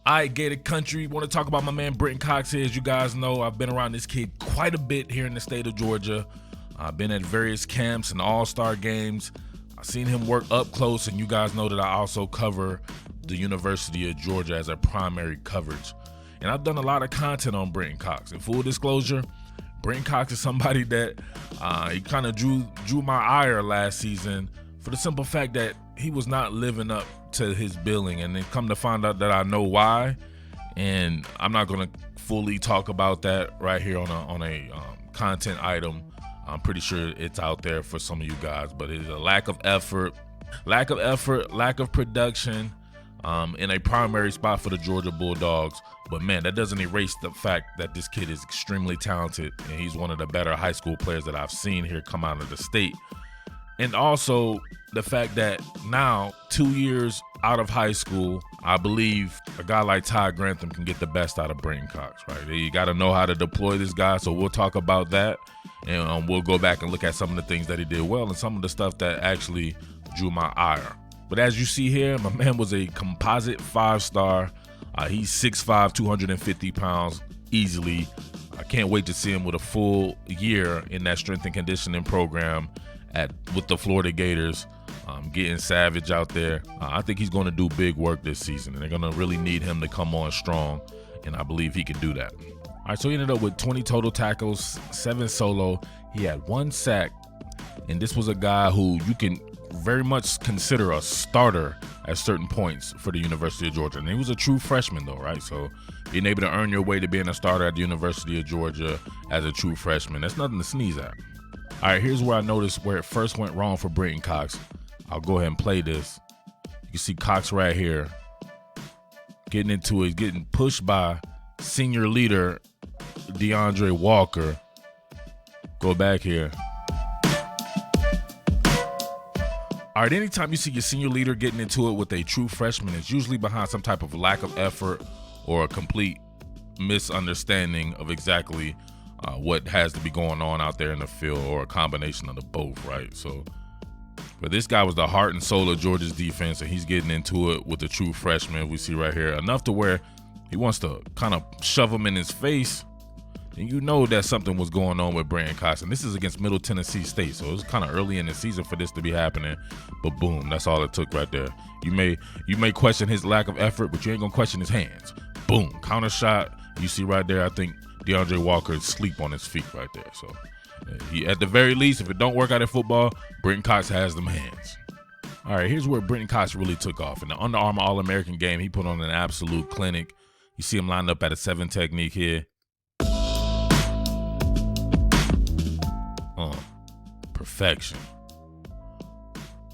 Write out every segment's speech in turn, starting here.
All right, Gator Country, want to talk about my man Brenton Cox here. As you guys know, I've been around this kid quite a bit here in the state of Georgia. I've been at various camps and all-star games. I've seen him work up close, and you guys know that I also cover the University of Georgia as a primary coverage. And I've done a lot of content on Brenton Cox. In full disclosure, Brenton Cox is somebody that he kind of drew my ire last season for the simple fact that he was not living up to his billing, and then come to find out that I know why. And I'm not going to fully talk about that right here on a content item. I'm pretty sure it's out there for some of you guys, but it's a lack of effort, lack of production in a primary spot for the Georgia Bulldogs. But man, that doesn't erase the fact that this kid is extremely talented, and he's one of the better high school players that I've seen here come out of the state. And also the fact that now, 2 years out of high school, I believe a guy like Todd Grantham can get the best out of Brenton Cox, right? You got to know how to deploy this guy, so we'll talk about that. And we'll go back and look at some of the things that he did well and some of the stuff that actually drew my ire. But as you see here, my man was a composite 5-star. He's 6'5", 250 pounds easily. I can't wait to see him with a full year in that strength and conditioning program with the Florida Gators, getting savage out there. I think he's going to do big work this season, and they're going to really need him to come on strong, and I believe he can do that. All right, so he ended up with 20 total tackles, 7 solo. He had 1 sack, and this was a guy who you can very much consider a starter at certain points for the University of Georgia. And he was a true freshman though, right? So being able to earn your way to being a starter at the University of Georgia as a true freshman, that's nothing to sneeze at. All right, here's where I noticed where it first went wrong for Brenton Cox. I'll go ahead and play this. You can see Cox right here getting into it, getting pushed by senior leader DeAndre Walker. Go back here. All right, anytime you see your senior leader getting into it with a true freshman, it's usually behind some type of lack of effort or a complete misunderstanding of exactly what has to be going on out there in the field, or a combination of the both, right? So, but this guy was the heart and soul of Georgia's defense, and he's getting into it with the true freshman we see right here, enough to where he wants to kind of shove him in his face. And you know that something was going on with Brenton Cox, and this is against Middle Tennessee State, so it was kind of early in the season for this to be happening. But boom, that's all it took right there. You may question his lack of effort, but you ain't gonna question his hands. Boom, counter shot. You see right there, I think DeAndre Walker is asleep on his feet right there. So he, at the very least, if it don't work out in football, Brenton Cox has them hands. All right, here's where Brenton Cox really took off. In the Under Armour All-American game, he put on an absolute clinic. You see him lined up at a 7 technique here. Perfection.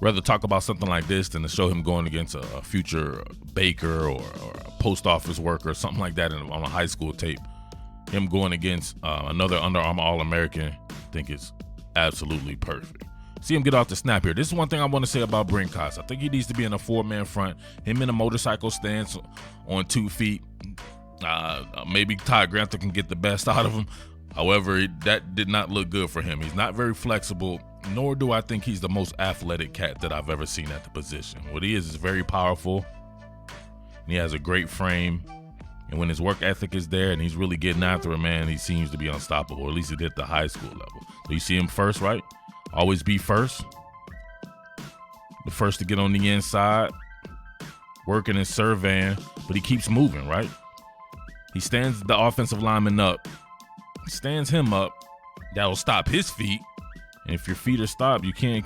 Rather talk about something like this than to show him going against a future baker or a post office worker or something like that on a high school tape. Him going against another Under Armour All-American, I think it's absolutely perfect. See him get off the snap here. This is one thing I want to say about Brenton Cox. I think he needs to be in a 4-man front. Him in a motorcycle stance on 2 feet. Maybe Todd Grantham can get the best out of him. However, that did not look good for him. He's not very flexible, nor do I think he's the most athletic cat that I've ever seen at the position. What he is very powerful, and he has a great frame. And when his work ethic is there and he's really getting after it, man, he seems to be unstoppable. At least he did at the high school level. So you see him first, right? Always be first. The first to get on the inside, working and surveying, but he keeps moving, right? He stands the offensive lineman up. Stands him up. That'll stop his feet, and if your feet are stopped, you can't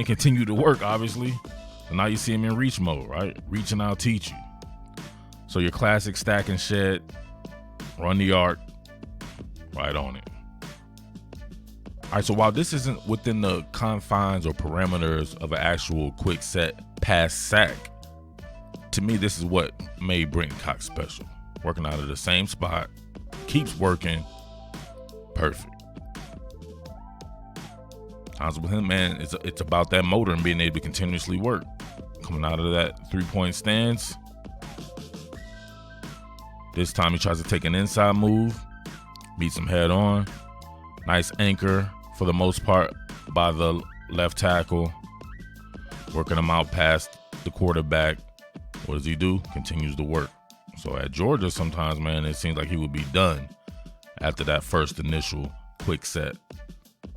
continue to work, obviously. So now you see him in reach mode, right? Reach and I'll teach you. So your classic stack and shed, run the arc, right on it. All right, so while this isn't within the confines or parameters of an actual quick set pass sack, to me this is what made Brenton Cox special. Working out of the same spot, keeps working. Perfect. Times with him, man, it's about that motor and being able to continuously work. Coming out of that 3-point stance. This time he tries to take an inside move, beats him head on. Nice anchor for the most part by the left tackle. Working him out past the quarterback. What does he do? Continues to work. So at Georgia, sometimes, man, it seems like he would be done after that first initial quick set.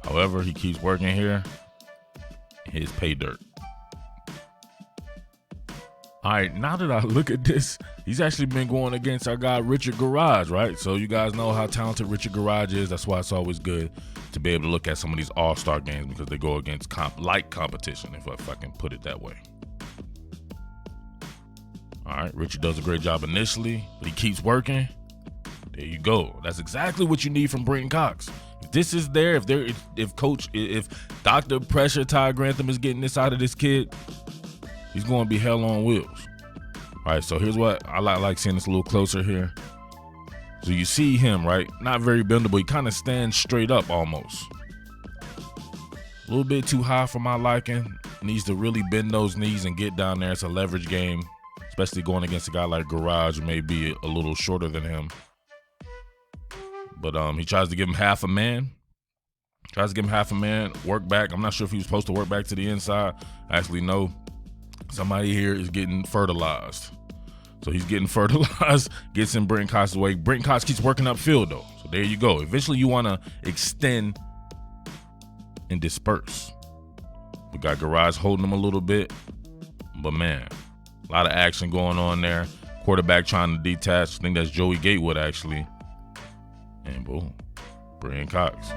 However, he keeps working here. His pay dirt. All right, now that I look at this, he's actually been going against our guy Richard Garage, right? So you guys know how talented Richard Garage is. That's why it's always good to be able to look at some of these all-star games because they go against light competition, if I can put it that way. All right, Richard does a great job initially, but he keeps working. There you go. That's exactly what you need from Brenton Cox. If this is there, if Dr. Pressure Todd Grantham is getting this out of this kid, he's going to be hell on wheels. All right, so here's what I like seeing this a little closer here. So you see him, right? Not very bendable. He kind of stands straight up almost. A little bit too high for my liking. Needs to really bend those knees and get down there. It's a leverage game, especially going against a guy like Garage who may be a little shorter than him. But he tries to give him half a man. Work back. I'm not sure if he was supposed to work back to the inside. Actually, no. Somebody here is getting fertilized. So he's getting fertilized, gets in Brenton Cox's way. Brenton Cox keeps working upfield, though. So there you go. Eventually, you want to extend and disperse. We got Garage holding him a little bit. But, man, a lot of action going on there. Quarterback trying to detach. I think that's Joey Gatewood, actually. And boom, Brenton Cox.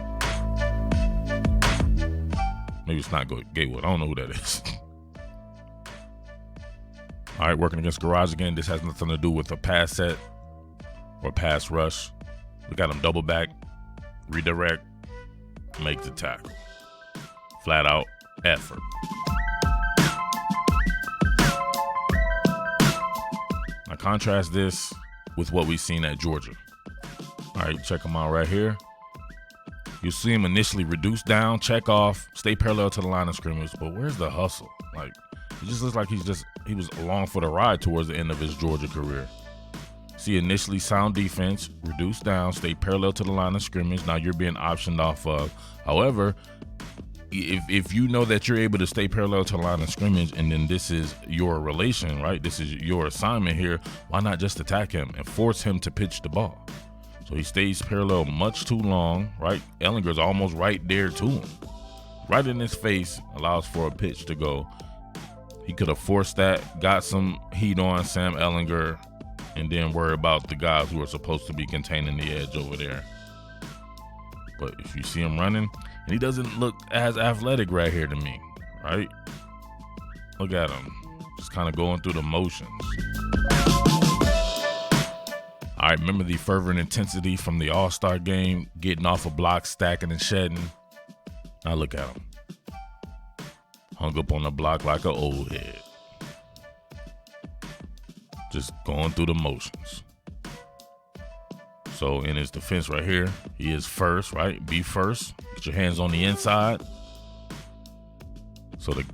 Maybe it's not Gatewood. I don't know who that is. All right, working against Garage again. This has nothing to do with a pass set or pass rush. We got him double back, redirect, make the tackle. Flat out effort. Now contrast this with what we've seen at Georgia. All right, check him out right here. You'll see him initially reduce down, check off, stay parallel to the line of scrimmage, but where's the hustle? Like, it just looks like he was along for the ride towards the end of his Georgia career. See, initially sound defense, reduce down, stay parallel to the line of scrimmage. Now you're being optioned off of. However, if you know that you're able to stay parallel to the line of scrimmage and then this is your relation, right? This is your assignment here. Why not just attack him and force him to pitch the ball? So he stays parallel much too long, right? Ellinger's almost right there to him. Right in his face, allows for a pitch to go. He could have forced that, got some heat on Sam Ellinger, and then worry about the guys who are supposed to be containing the edge over there. But if you see him running, and he doesn't look as athletic right here to me, right? Look at him, just kind of going through the motions. All right, remember the fervent intensity from the All-Star game, getting off a block, stacking and shedding. Now look at him. Hung up on the block like an old head. Just going through the motions. So in his defense right here, he is first, right? Be first. Get your hands on the inside. So the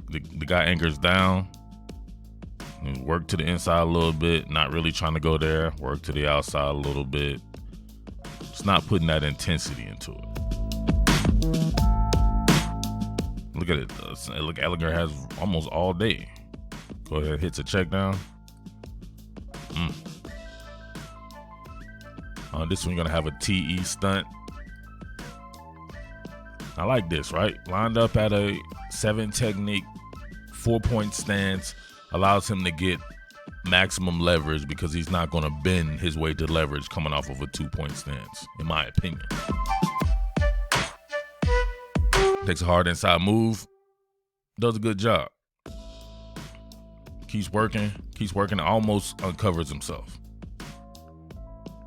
guy anchors down. And work to the inside a little bit. Not really trying to go there. Work to the outside a little bit. Just not putting that intensity into it. Look at it. Look, Ellinger has almost all day. Go ahead, hits a check down. This one, you're going to have a TE stunt. I like this, right? Lined up at a 7 technique, 4-point stance. Allows him to get maximum leverage because he's not going to bend his way to leverage coming off of a 2-point stance, in my opinion. Takes a hard inside move. Does a good job. Keeps working, almost uncovers himself.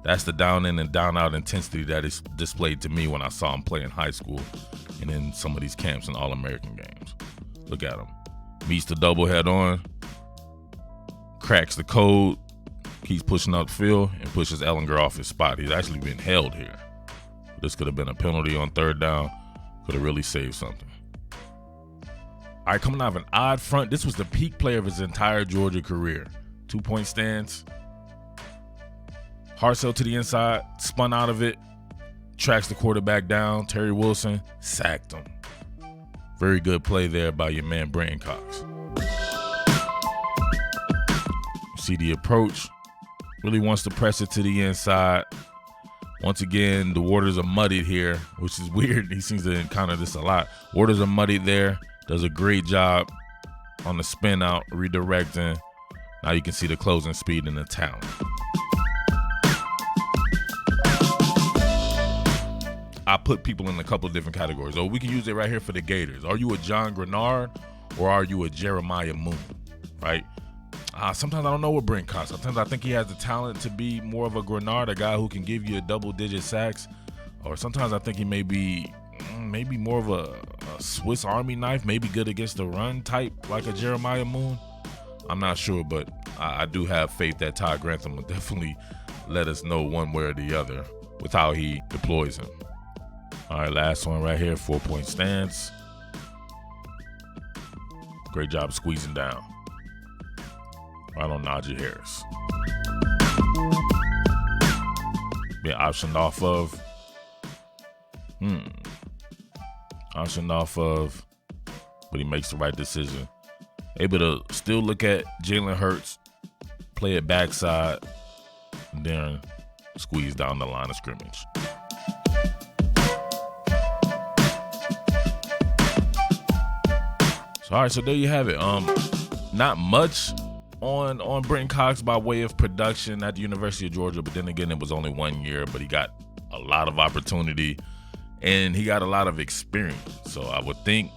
That's the down in and down out intensity that is displayed to me when I saw him play in high school and in some of these camps and All-American games. Look at him. Meets the double head on. Cracks the code. Keeps pushing upfield and pushes Ellinger off his spot. He's actually been held here. This could have been a penalty on third down. Could have really saved something. All right, coming out of an odd front. This was the peak play of his entire Georgia career. 2-point stance. Hard sell to the inside. Spun out of it. Tracks the quarterback down. Terry Wilson sacked him. Very good play there by your man, Brenton Cox. See the approach. Really wants to press it to the inside. Once again, the waters are muddied here, which is weird. He seems to encounter this a lot. Waters are muddied there. Does a great job on the spin out, redirecting. Now you can see the closing speed and the talent. I put people in a couple of different categories. We can use it right here for the Gators. Are you a John Grenard or are you a Jeremiah Moon, right? Sometimes I don't know what Brenton Cox. Sometimes I think he has the talent to be more of a Grenard, a guy who can give you a double-digit sacks. Or sometimes I think he may be more of a Swiss Army knife, maybe good against the run type, like a Jeremiah Moon. I'm not sure, but I do have faith that Todd Grantham will definitely let us know one way or the other with how he deploys him. All right, last one right here, 4-point stance. Great job squeezing down. Right on Najee Harris. Being optioned off of. Optioned off of, but he makes the right decision. Able to still look at Jalen Hurts, play it backside, and then squeeze down the line of scrimmage. So, all right, so there you have it. Not much on Brenton Cox by way of production at the University of Georgia, but then again, it was only 1 year, but he got a lot of opportunity and he got a lot of experience. So I would think,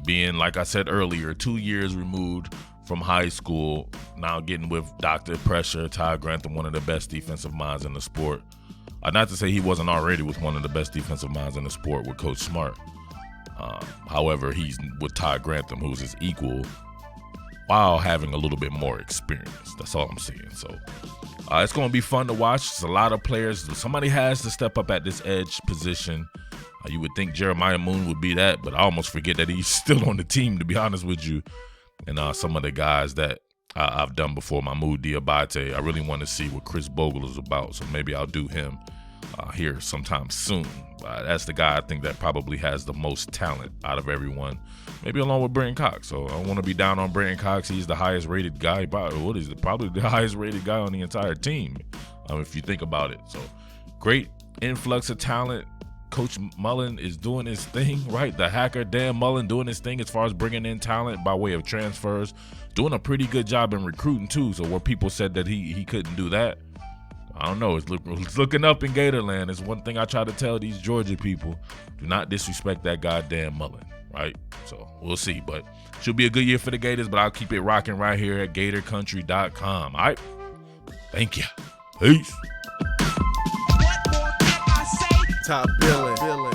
being, like I said earlier, 2 years removed from high school, now getting with Dr. Pressure, Todd Grantham, one of the best defensive minds in the sport. Not to say he wasn't already with one of the best defensive minds in the sport with Coach Smart. However, he's with Todd Grantham, who's his equal, while having a little bit more experience. That's all I'm saying. So it's going to be fun to watch. It's a lot of players. Somebody has to step up at this edge position. You would think Jeremiah Moon would be that, but I almost forget that he's still on the team, to be honest with you. And some of the guys that I've done before, Mahmoud Diabate, I really want to see what Chris Bogle is about. So maybe I'll do him here sometime soon. That's the guy I think that probably has the most talent out of everyone, maybe along with Brenton Cox. So I want to be down on Brenton Cox. He's the highest rated guy. Probably the highest rated guy on the entire team, if you think about it. So great influx of talent. Coach Mullen is doing his thing, right? The hacker, Dan Mullen, doing his thing as far as bringing in talent by way of transfers. Doing a pretty good job in recruiting, too. So where people said that he couldn't do that, I don't know. It's looking up in Gatorland. It's one thing I try to tell these Georgia people. Do not disrespect that goddamn Mullen, right? So we'll see. But should be a good year for the Gators, but I'll keep it rocking right here at GatorCountry.com. All right? Thank you. Peace. Top Billin.